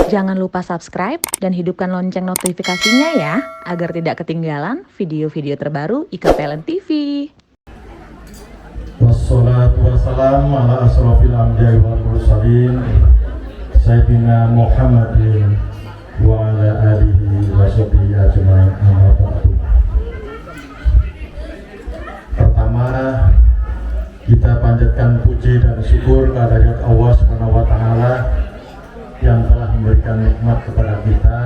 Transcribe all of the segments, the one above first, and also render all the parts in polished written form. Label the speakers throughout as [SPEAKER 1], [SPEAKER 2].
[SPEAKER 1] Jangan lupa subscribe dan hidupkan lonceng notifikasinya ya, agar tidak ketinggalan video-video terbaru IKPLN TV.
[SPEAKER 2] Wassalatu wassalamu ala asrofil anbiya'i wal mursalin Sayyidina Muhammadin wa ala alihi wa sahbihi ajma'in, amma ba'du. Pertama, kita panjatkan puji dan syukur kehadirat Allah Subhanahu wa taala yang telah memberikan nikmat kepada kita.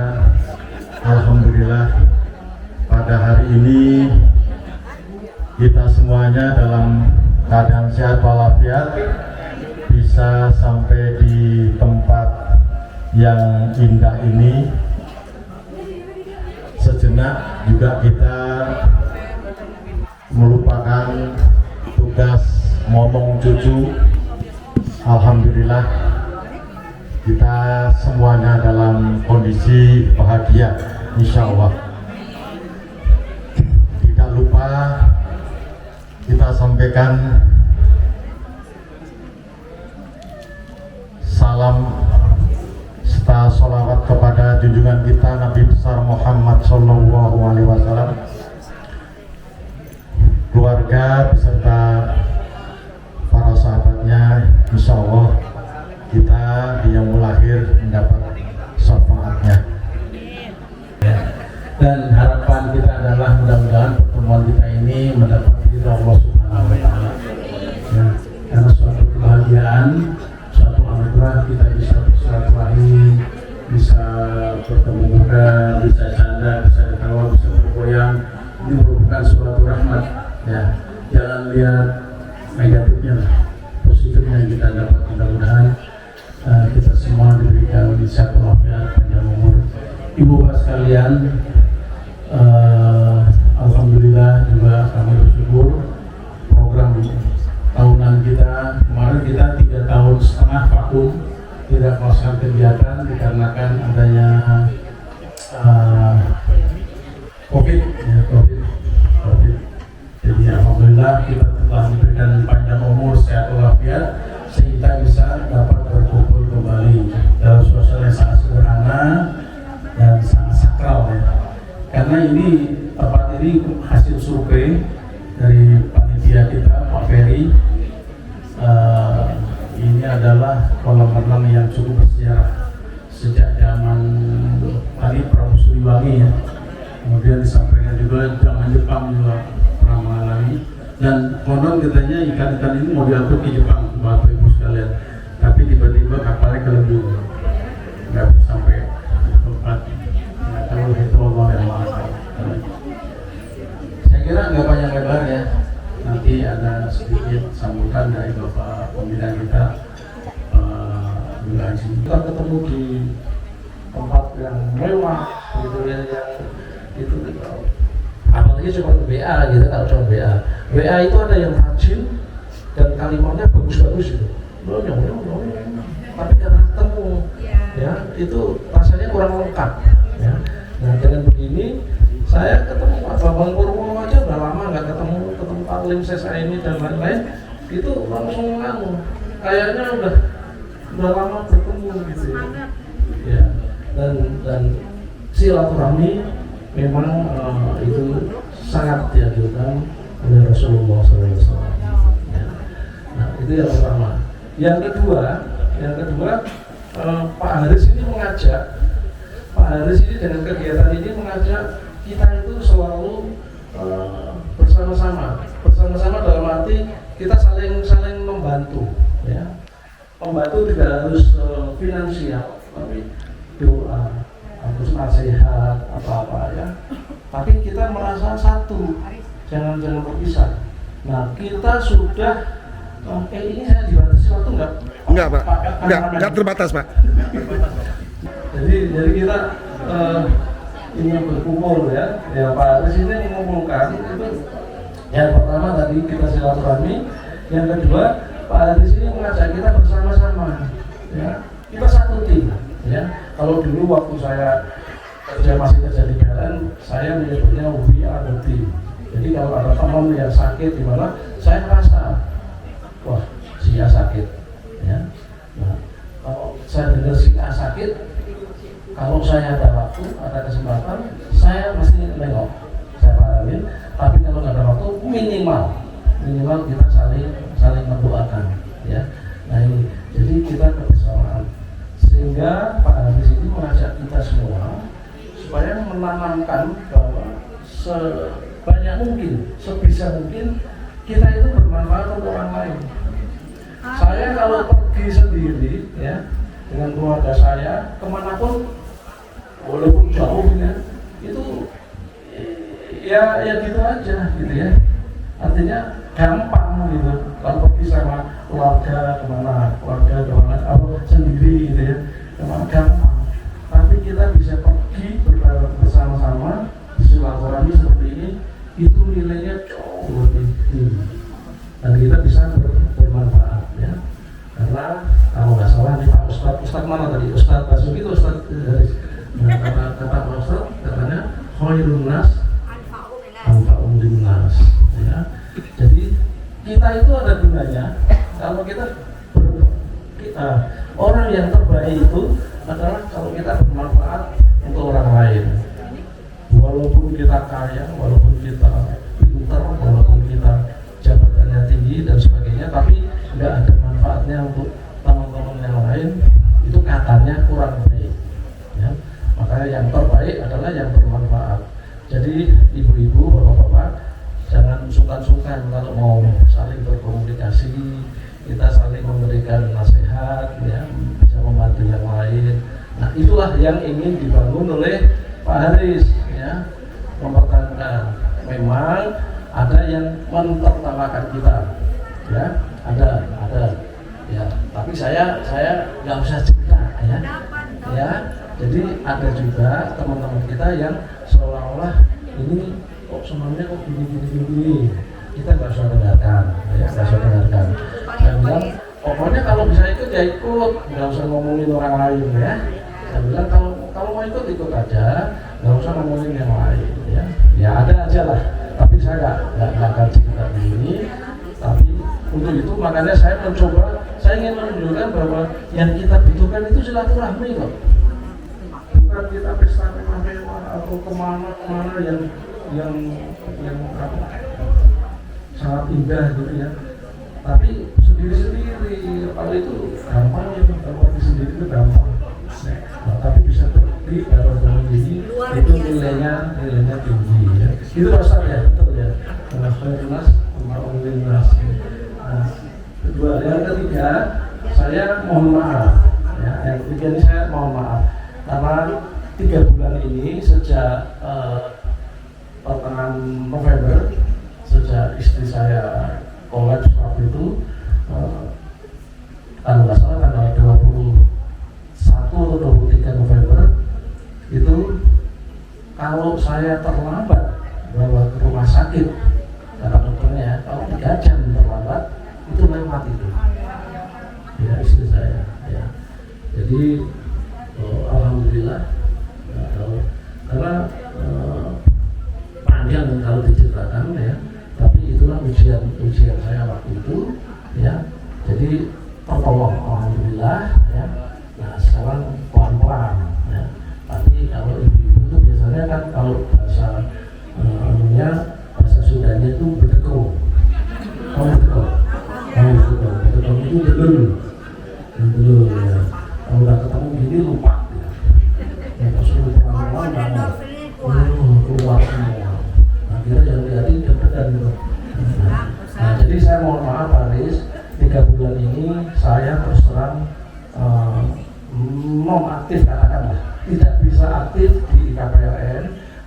[SPEAKER 2] Alhamdulillah, pada hari ini kita semuanya dalam keadaan sehat walafiat, bisa sampai di tempat yang indah ini. Sejenak juga kita melupakan tugas ngomong cucu. Alhamdulillah, kita semuanya dalam kondisi bahagia, insya Allah. Tidak lupa kita sampaikan salam serta sholawat kepada junjungan kita Nabi besar Muhammad Sallallahu Alaihi Wasallam, keluarga beserta para sahabatnya. Insya Allah kita yang lahir mendapat syafaatnya. Dan harapan kita adalah mudah-mudahan pertemuan kita ini mendapat ridha Allah Subhanahu wa taala. Ya, karena suatu kebahagiaan, suatu anugerah kita bisa bersilaturahmi, bisa bertemu muda, bisa canda, bisa ketawa, bisa bergoyang. Ini merupakan suatu rahmat. Ya, jangan lihat negatifnya, positifnya yang kita dapat. Mudah-mudahan kita semua diberikan sehat walafiat, panjang umur. Ibu bapak sekalian, alhamdulillah juga kami bersyukur program tahunan kita kemarin, kita 3,5 tahun vakum tidak melaksanakan kegiatan dikarenakan adanya COVID. Jadi alhamdulillah kita telah diberikan panjang umur, sehat walafiat, sehingga bisa dapat berkumpul kembali dalam suasana yang sangat sederhana dan sangat sakral, ya. Karena ini tempat ini hasil survei dari panitia kita, Pak Ferry. Ini adalah kolam renang yang cukup bersejarah sejak zaman tadi Prabu Siliwangi, ya. Kemudian disampaikan juga zaman Jepang juga pernah mengalami. Dan konon katanya ikan-ikan ini mau diatur ke Jepang, Bapak Ibu sekalian. Tapi tiba-tiba kapalnya kelebur, nggak bisa sampai tempat. Nggak tahu itu Allah yang Maha Tahu. Saya kira nggak panjang lebar, ya. Nanti ada sedikit sambutan dari Bapak Pembina kita, Haji. Kita ketemu di tempat yang mewah, gitu ya, yang itu gitu. Apalagi cuma WA gitu, kalau cuma WA itu ada yang rajin dan kalimatnya bagus-bagus gitu. Tapi karena ketemu, ya, itu rasanya kurang lengkap, ya. Nah, dengan begini saya ketemu Pak Bambang Purwo aja udah lama nggak ketemu Pak Lim Sesa ini dan lain-lain, itu langsung kayaknya udah lama bertemu gitu, ya. Dan silaturahmi memang itu sangat dianjurkan oleh Rasulullah SAW. Ya. Nah, itu yang pertama. Yang kedua, Pak Haris ini dengan kegiatan ini mengajak kita itu selalu bersama-sama dalam arti kita saling membantu, ya. Membantu tidak harus finansial, tapi doa, harus nasihat, apa-apa, ya. Tapi kita merasa satu, jangan berpisah. Nah, kita sudah ini saya dibatasi waktu enggak?
[SPEAKER 3] Enggak, Pak. Enggak terbatas, Pak.
[SPEAKER 2] Jadi kita ini berkumpul, ya. Ya, Pak Haris ini mengumpulkan itu. Yang pertama tadi kita silaturahmi, yang kedua Pak Haris ini mengajak kita bersama-sama, ya. Kita satu tim, ya. Kalau dulu waktu saya masih kerja di PLN, saya menyebutnya we are the team. Jadi kalau ada teman yang sakit di mana, saya merasa, wah, si A sakit, ya. Nah, kalau saya dengar si A sakit, kalau saya ada waktu, ada kesempatan, saya mesti nengok, saya parahin. Tapi kalau nggak ada waktu, minimal kita saling mendoakan, ya. Nah ini, jadi kita kebersamaan. Sehingga Pak Haris ini mengajak kita semua supaya menanamkan bahwa sebanyak mungkin, sebisa mungkin kita itu bermanfaat untuk orang lain. Saya kalau pergi sendiri, ya, dengan keluarga saya kemanapun, walaupun jauh, ya, itu ya gitu aja, gitu ya. Artinya gampang gitu. Kalau pergi sama keluarga kemana, sendiri, gitu ya, memang gampang. Tapi kita bisa pergi bersama-sama, silaturahmi seperti ini, itu nilainya jauh lebih tinggi. Dan kita bisa bermanfaat, ya. Karena kalau nggak salah nih Pak Ustadz mana tadi? Ustadz Basuki itu Ustadz Haris. Nah, kata Pak Ustadz katanya khairun nas anfa'un linnas, ya. Jadi kita itu ada gunanya kalau kita orang yang terbaik itu adalah kalau kita bermanfaat untuk orang lain. Walaupun kita kaya, walaupun kita pintar, walaupun kita jabatannya tinggi dan sebagainya, tapi nggak ada manfaatnya untuk teman-teman yang lain, itu katanya kurang baik, ya. Makanya yang terbaik adalah yang bermanfaat. Jadi ibu-ibu, bapak-bapak, jangan sungkan-sungkan kalau mau saling berkomunikasi, kita saling memberikan nasihat, ya, bisa membantu yang lain. Nah itulah yang ingin dibangun oleh Pak Haris, ya, mempertahankan. Memang ada yang mentertawakan kita, ya, ada, ya. Tapi saya nggak usah cerita, ya. Jadi ada juga teman-teman kita yang seolah-olah ini kok semuanya kok gini. Kita nggak usah dengarkan, ya, nggak usah dengarkan. Saya bilang, pokoknya kalau bisa ikut ya ikut, nggak usah ngomongin orang lain, ya. Saya bilang kalau mau ikut aja, nggak usah ngomongin yang lain, ya. Ya ada aja lah. Tapi saya nggak akan cerita begini. Tapi untuk itu makanya saya ingin menunjukkan bahwa yang kita butuhkan itu silaturahmi kok. Bukan kita pesta mewah-mewah atau kemana yang sangat indah gitu ya. Tapi sendiri-sendiri, kalau itu gampang ya, kalau pergi sendiri itu gampang. Nah, tapi bisa pergi bareng-bareng ini, itu nilainya tinggi ya. Itu pasal ya, betul ya. Nas, Nas. Nah, kedua, yang ketiga, saya mohon maaf. Ya, yang ketiga ini saya mohon maaf karena 3 bulan ini sejak pertengahan November, sejak istri saya kolaps waktu itu, kalau nggak salah tanggal 21 atau 23 November itu, kalau saya terlambat bawa ke rumah sakit, kata dokternya kalau 3 jam terlambat itu lewat itu, ya, istri saya, ya. Jadi alhamdulillah, karena panjang kalau diceritakan, ya. Tapi itulah ujian saya waktu itu, ya. Jadi tertolong alhamdulillah, ya. Nah sekarang pelan-pelan, ya. Tapi kalau ibu-ibu itu biasanya kan kalau bahasa bahasa Sundanya itu bedekong. Bedekong itu delul, ya. Kalau udah ketemu gini lupa, ya. Pas pelan-pelan keluar semua. Nah kita jangan lihatin deg-degan gitu. Nah, jadi saya mohon maaf Haris, 3 bulan ini saya terus terang non-aktif, katakanlah tidak bisa aktif di IKPLN,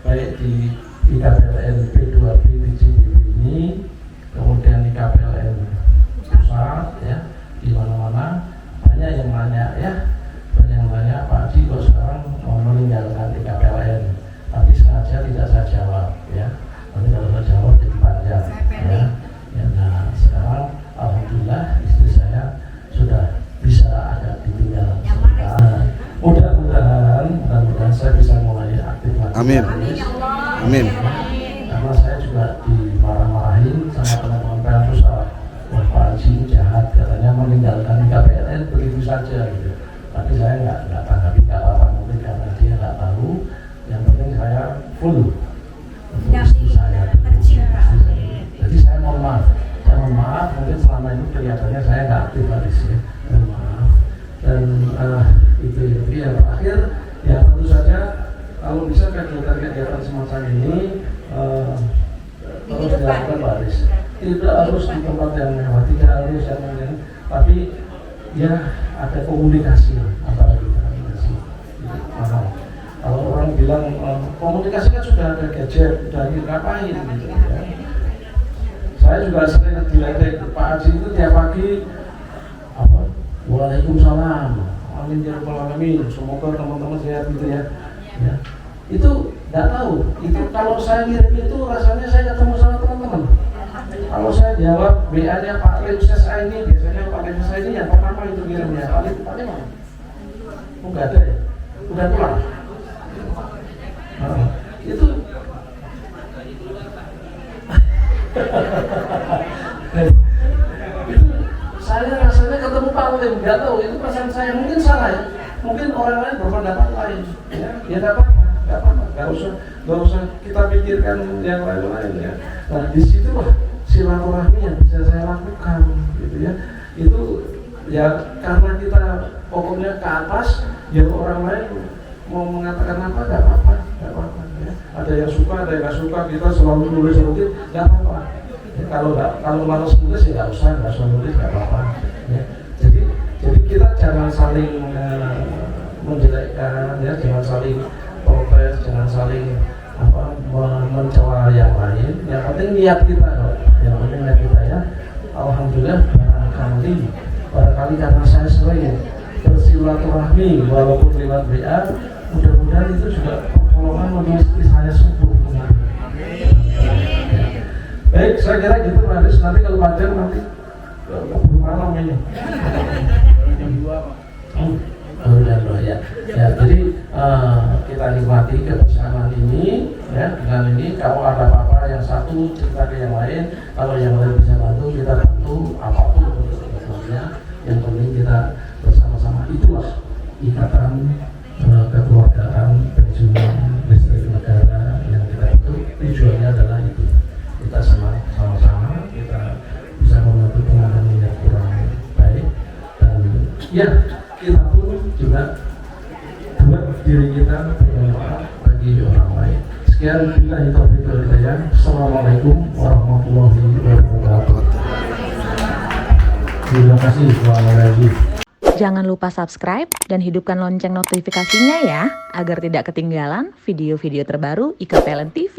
[SPEAKER 2] baik di IKPLN P2P di JBB ini, kemudian IKPLN pusat, ya, di mana-mana. Banyak yang nanya Pak Haji kok sekarang mau meninggalkan IKPLN, tapi sengaja tidak saya jawab, ya. Nanti kalau saya jawab jadi panjang, ya. Nah sekarang alhamdulillah istri saya sudah bisa agak ditinggal sebentar. Mudah-mudahan saya bisa mulai aktif lagi.
[SPEAKER 3] Amin. Amin.
[SPEAKER 2] Karena saya juga dimarah-marahin sama teman-teman PLN pusat. Wah Pak Haji jahat, katanya meninggalkan IKPLN begitu saja gitu. Tapi saya nggak tanggapi, nggak apa-apa, mungkin karena dia yang terakhir, ya tentu saja kalau bisa kegiatan-kegiatan semacam ini terus dilakukan baris. Tidak harus di tempat yang mewah, tidak harus yang lain, tapi ya ada komunikasi antara kita. Mahal. Kalau orang bilang komunikasi kan sudah ada gadget, sudah ngapain gitu ya. Saya juga sering diledek Pak Haji itu tiap pagi apa? Waalaikumsalam. Amin ya rabbal alamin. Semoga teman-teman sehat gitu ya. Ya. Itu nggak tahu. Itu kalau saya ngirim itu rasanya saya ketemu sama teman-teman. Kalau saya jawab BA-nya Pak Lim Ses ini, biasanya Pak Lim Ses ini yang pertama itu kirimnya. Pak Lim mana? Oh nggak ada ya? Udah pulang. Nah, itu itu saya rasanya ketemu Pak Lim, nggak tahu itu perasaan saya, mungkin salah ya, mungkin orang lain berpendapat lain, ya nggak apa-apa, nggak usah kita pikirkan yang lain-lain ya. Nah disitulah silaturahmi yang bisa saya lakukan, gitu ya. Itu ya karena kita pokoknya ke atas, ya orang lain mau mengatakan apa nggak apa-apa ya. Ada yang suka, ada yang nggak suka, kita selalu nulis nggak apa-apa. Ya, kalau malas nulis ya nggak usah nulis nggak apa-apa. Ya. Jadi kita jangan saling menjelekkan, ya, jangan saling protes, jangan saling mencela yang lain. Yang penting niat kita, yang penting niat kita ya. Alhamdulillah barangkali karena saya sering bersilaturahmi walaupun lewat WA, mudah-mudahan itu juga pertolongan bagi istri saya subuh. Baik, saya kira gitu Pak Haris. Nanti kalau panjang nanti malam ini. Ya. Ya, jadi kita nikmati kebersamaan ini ya. Dengan ini kalau ada apa-apa yang satu cerita ke yang lain, kalau yang lain bisa bantu kita bantu apapun bentuknya. Yang penting kita bersama-sama, itulah ikatan kekeluargaan pejuang listrik negara yang kita itu tujuannya adalah itu. Kita sama-sama kita bisa membantu penanganan yang kurang baik, dan ya kita pun juga buat diri kita bermanfaat bagi orang lain. Sekian, billahi taufiq wal hidayah. Assalamualaikum warahmatullahi wabarakatuh. Terima kasih.
[SPEAKER 1] Jangan lupa subscribe dan hidupkan lonceng notifikasinya ya, agar tidak ketinggalan video-video terbaru IKPLN TV.